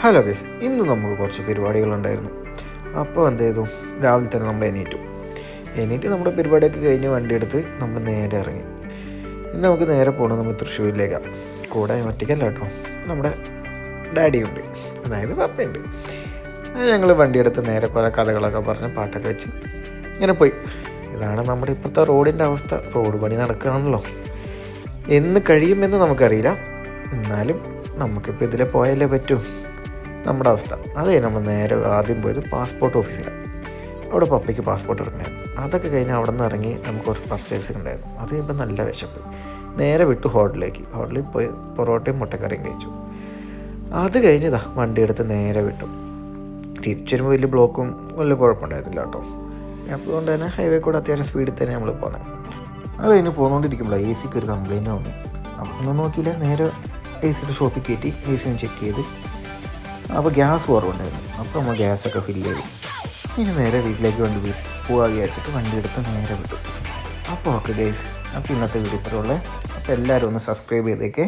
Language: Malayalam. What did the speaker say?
ഹലോ ഗൈസ്, ഇന്ന് നമുക്ക് കുറച്ച് പരിപാടികളുണ്ടായിരുന്നു. അപ്പോൾ എന്ത് ചെയ്തു, രാവിലെ തന്നെ നമ്മൾ എണീറ്റ് നമ്മുടെ പരിപാടിയൊക്കെ കഴിഞ്ഞ് വണ്ടിയെടുത്ത് നമ്മൾ നേരെ ഇറങ്ങി. ഇന്ന് നമുക്ക് നേരെ പോകണം നമ്മൾ തൃശ്ശൂരിലേക്കാണ്. കൂടെ ഒറ്റയ്ക്കല്ല കേട്ടോ, നമ്മുടെ ഡാഡിയുണ്ട്, അതായത് പപ്പയുണ്ട്. ഞങ്ങൾ വണ്ടിയെടുത്ത് നേരെ കുറേ കഥകളൊക്കെ പറഞ്ഞ് പാട്ടൊക്കെ വെച്ച് ഇങ്ങനെ പോയി. ഇതാണ് നമ്മുടെ ഇപ്പോഴത്തെ റോഡിൻ്റെ അവസ്ഥ. റോഡ് പണി നടക്കുകയാണല്ലോ, എന്ന് കഴിയുമെന്ന് നമുക്കറിയില്ല. എന്നാലും നമുക്കിപ്പോൾ ഇതിൽ പോയാലേ പറ്റൂ. നമ്മുടെ അവസ്ഥ അതേ. നമ്മൾ നേരെ ആദ്യം പോയത് പാസ്പോർട്ട് ഓഫീസിലാണ്. അവിടെ പപ്പയ്ക്ക് പാസ്പോർട്ട് ഇറങ്ങിയായിരുന്നു. അതൊക്കെ കഴിഞ്ഞ് അവിടെ നിന്ന് ഇറങ്ങി നമുക്ക് കുറച്ച് പർച്ചേസിങ് ഉണ്ടായിരുന്നു. അത് കഴിയുമ്പോൾ നല്ല വിശപ്പ്. നേരെ വിട്ടു ഹോട്ടലിൽ പോയി പൊറോട്ടയും മുട്ടക്കറിയും കഴിച്ചു. അത് കഴിഞ്ഞതാ വണ്ടി എടുത്ത് നേരെ വിട്ടു. തിരിച്ചു വരുമ്പോൾ വലിയ ബ്ലോക്കും വലിയ കുഴപ്പമുണ്ടായിരുന്നില്ല കേട്ടോ. അതുകൊണ്ട് തന്നെ ഹൈവേ കൂടെ അത്യാവശ്യം സ്പീഡിൽ തന്നെ നമ്മൾ പോകുന്നത്. അത് കഴിഞ്ഞ് പോന്നുകൊണ്ടിരിക്കുമ്പോൾ എ സിക്ക് ഒരു കംപ്ലയിൻറ്റ് വന്നു. ഒന്നും നോക്കിയില്ല, നേരെ എ സിയുടെ ഷോപ്പിൽ കയറ്റി എ സി ഒന്ന് ചെക്ക് ചെയ്ത്. അപ്പോൾ ഗ്യാസ് കുറവുണ്ടായിരുന്നു. അപ്പോൾ നമ്മൾ ഗ്യാസൊക്കെ ഫില്ല് ചെയ്തു. ഇനി നേരെ വീട്ടിലേക്ക് വണ്ടി പോകാൻ വിചാരിച്ചിട്ട് വണ്ടി എടുത്ത് നേരെ വിട്ടു. അപ്പോൾ ഓക്കെ ഗൈസ്, അപ്പോൾ ഇന്നത്തെ വീഡിയോ ഇത്രയുള്ളൂ. അപ്പോൾ എല്ലാവരും ഒന്ന് സബ്സ്ക്രൈബ് ചെയ്തേക്കേ.